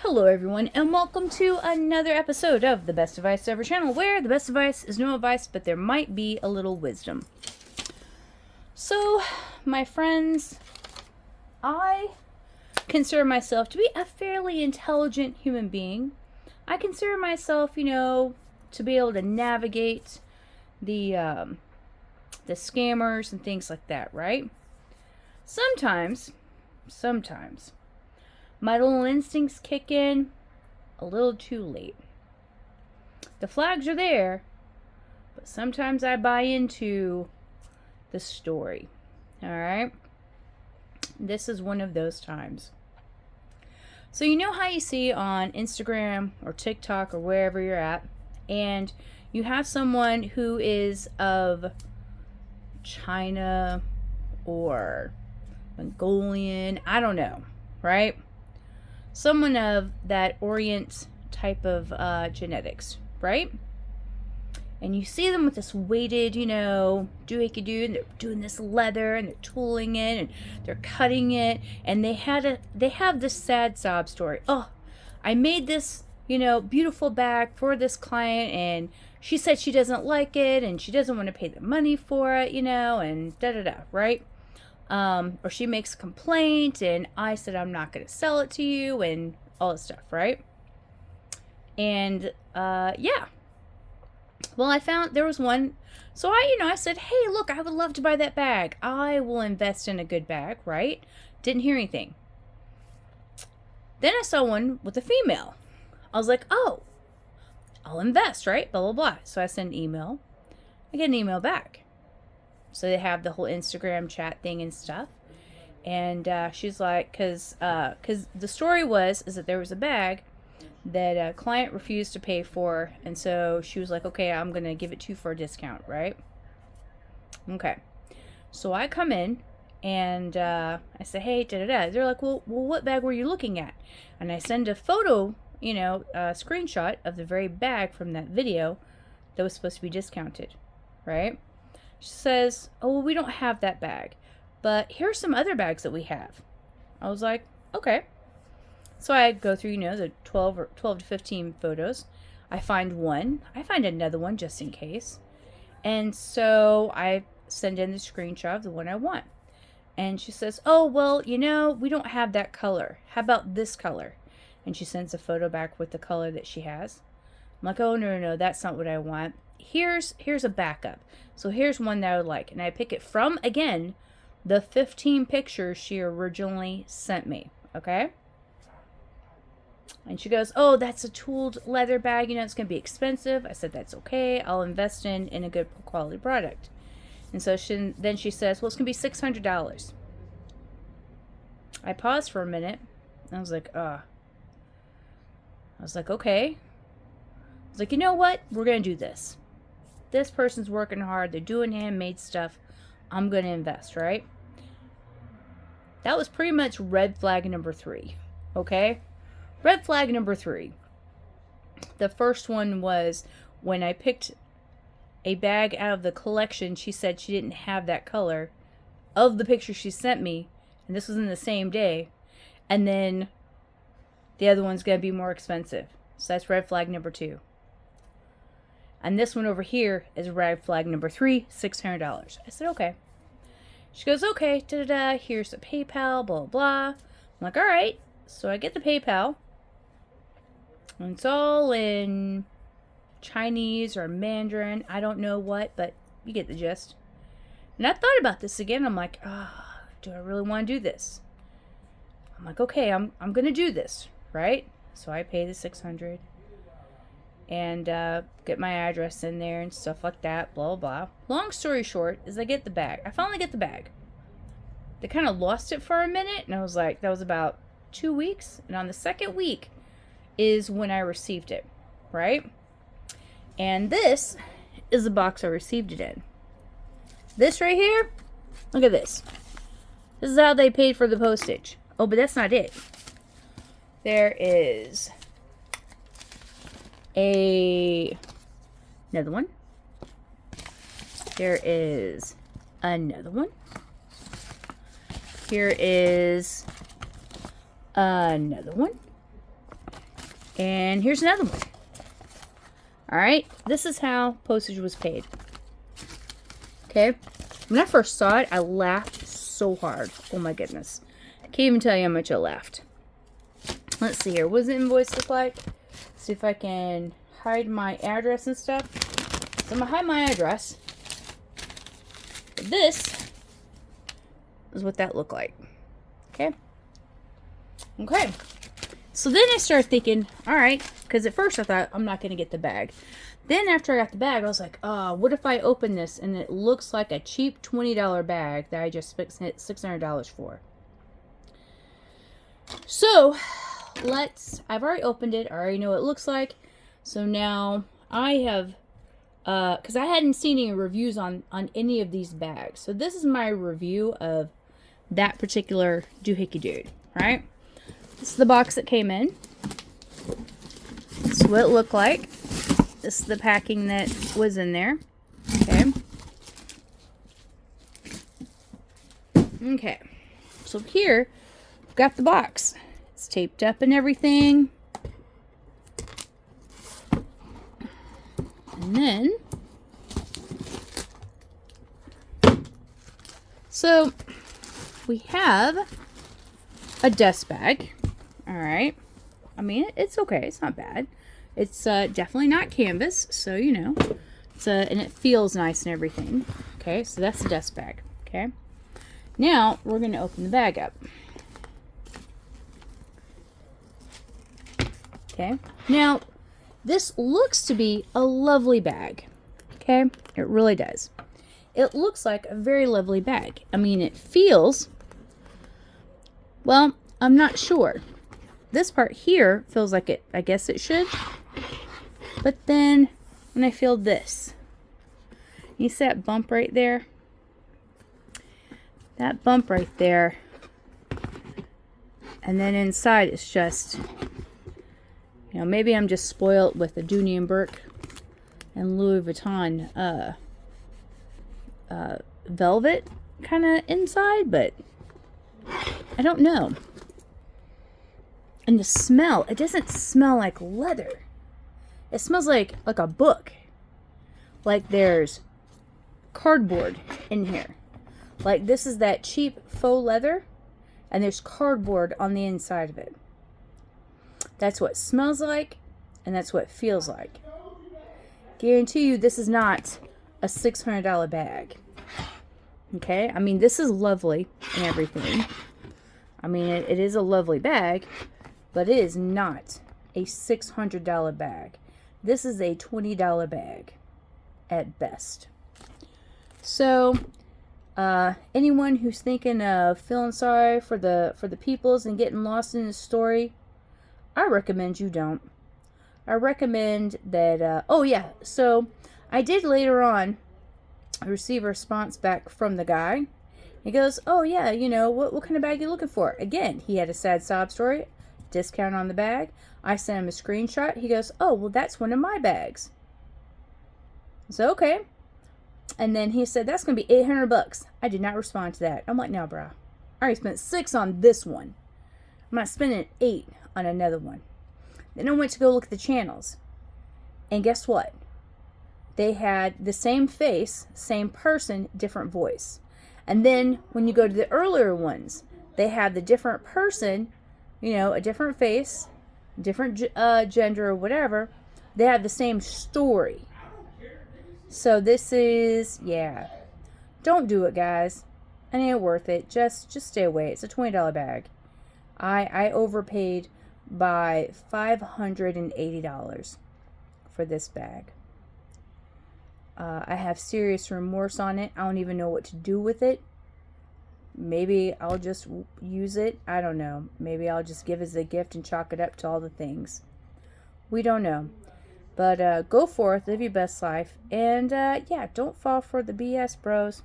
Hello everyone, and welcome to another episode of the Best Advice Ever channel, where the best advice is no advice, but there might be a little wisdom. So, my friends, I consider myself to be a fairly intelligent human being. I consider myself, to be able to navigate the scammers and things like that, right? Sometimes, my little instincts kick in a little too late. The flags are there, but sometimes I buy into the story. Alright? This is one of those times. So you know how you see on Instagram or TikTok or wherever you're at, and you have someone who is of China or Mongolian, I don't know, right? Someone of that Orient type of genetics, right? And you see them with this weighted, doohickey-doo, and they're doing this leather, and they're tooling it, and they're cutting it, and they have this sad sob story. Oh, I made this, beautiful bag for this client, and she said she doesn't like it, and she doesn't want to pay the money for it, and da-da-da, right? Or she makes a complaint, and I said I'm not going to sell it to you, and all this stuff, right? And, yeah. Well, I found there was one, so I said, hey, look, I would love to buy that bag. I will invest in a good bag, right? Didn't hear anything. Then I saw one with a female. I was like, oh, I'll invest, right? Blah, blah, blah. So I sent an email. I get an email back. So they have the whole Instagram chat thing and stuff. And she's like, because the story is that there was a bag that a client refused to pay for. And so she was like, okay, I'm going to give it to you for a discount, right? Okay. So I come in and I say, hey, da-da-da. They're like, well, what bag were you looking at? And I send a photo, a screenshot of the very bag from that video that was supposed to be discounted, right? She says, oh, well, we don't have that bag, but here's some other bags that we have. I was like, okay. So I go through, the 12 to 15 photos. I find one. I find another one just in case. And so I send in the screenshot of the one I want. And she says, oh, well, we don't have that color. How about this color? And she sends a photo back with the color that she has. I'm like, oh, no, that's not what I want. Here's a backup. So here's one that I would like. And I pick it from, again, the 15 pictures she originally sent me. Okay? And she goes, oh, that's a tooled leather bag. It's going to be expensive. I said, that's okay. I'll invest in a good quality product. And so then she says, well, it's going to be $600. I paused for a minute. And I was like, okay. I was like, you know what? We're going to do this. This person's working hard. They're doing handmade stuff. I'm going to invest, right? That was pretty much red flag number 3. Okay? Red flag number 3. The first one was when I picked a bag out of the collection. She said she didn't have that color of the picture she sent me. And this was in the same day. And then the other one's going to be more expensive. So that's red flag number 2. And this one over here is red flag number 3, $600. I said, okay. She goes, okay, da-da-da, here's the PayPal, blah, blah. I'm like, all right. So I get the PayPal. And it's all in Chinese or Mandarin. I don't know what, but you get the gist. And I thought about this again. I'm like, do I really want to do this? I'm like, okay, I'm going to do this, right? So I pay the $600. And get my address in there and stuff like that, blah, blah. Long story short is I get the bag. I finally get the bag. They kind of lost it for a minute, and I was like, that was about 2 weeks. And on the second week is when I received it, right? And this is the box I received it in. This right here, look at this. This is how they paid for the postage. Oh, but that's not it. There is another one. There is another one. Here is another one. And here's another one. All right, this is how postage was paid. Okay, when I first saw it, I laughed so hard. Oh my goodness. I can't even tell you how much I laughed. Let's see here. What does the invoice look like? See if I can hide my address and stuff. So I'm going to hide my address. But this is what that looked like. Okay. Okay. So then I started thinking, all right, because at first I thought I'm not going to get the bag. Then after I got the bag, I was like, what if I open this and it looks like a cheap $20 bag that I just spent $600 for? So I've already opened it. I already know what it looks like. So now I have, because I hadn't seen any reviews on any of these bags. So this is my review of that particular doohickey dude, right? This is the box that came in. This is what it looked like. This is the packing that was in there. Okay. Okay. So here, we've got the box. It's taped up and everything. And then, so we have a dust bag. All right. I mean, it's okay. It's not bad. It's definitely not canvas, so you know. And it feels nice and everything. Okay, so that's the dust bag. Okay. Now we're going to open the bag up. Okay. Now this looks to be a lovely bag. Okay, it really does. It looks like a very lovely bag. I mean, it feels. Well, I'm not sure. This part here feels like it. I guess it should. But then when I feel this, you see that bump right there? That bump right there. And then inside it's just, you know, maybe I'm just spoiled with the Dooney and Burke and Louis Vuitton velvet kind of inside, but I don't know. And the smell, it doesn't smell like leather. It smells like a book. Like there's cardboard in here. Like this is that cheap faux leather, and there's cardboard on the inside of it. That's what it smells like, and that's what it feels like. Guarantee you this is not a $600 bag. Okay? I mean, this is lovely and everything. I mean, it is a lovely bag, but it is not a $600 bag. This is a $20 bag at best. So, anyone who's thinking of feeling sorry for the peoples and getting lost in the story, I recommend you don't. I recommend that, oh yeah, so I did later on receive a response back from the guy. He goes, oh yeah, you know, what kind of bag are you looking for? Again, he had a sad sob story, discount on the bag. I sent him a screenshot. He goes, oh, well, that's one of my bags. So, okay. And then he said, that's going to be $800. I did not respond to that. I'm like, no, bro. I already spent $6 on this one. I'm not spending $8 on another one. Then I went to go look at the channels. And guess what? They had the same face, same person, different voice. And then when you go to the earlier ones, they had the different person, you know, a different face, different gender or whatever. They have the same story. So this is, yeah. Don't do it, guys. It ain't worth it. Just stay away. It's a $20 bag. I overpaid by $580 for this bag. I have serious remorse on it. I don't even know what to do with it. Maybe I'll just use it. I don't know. Maybe I'll just give it as a gift and chalk it up to all the things. We don't know. But go forth, live your best life. And yeah, don't fall for the BS, bros.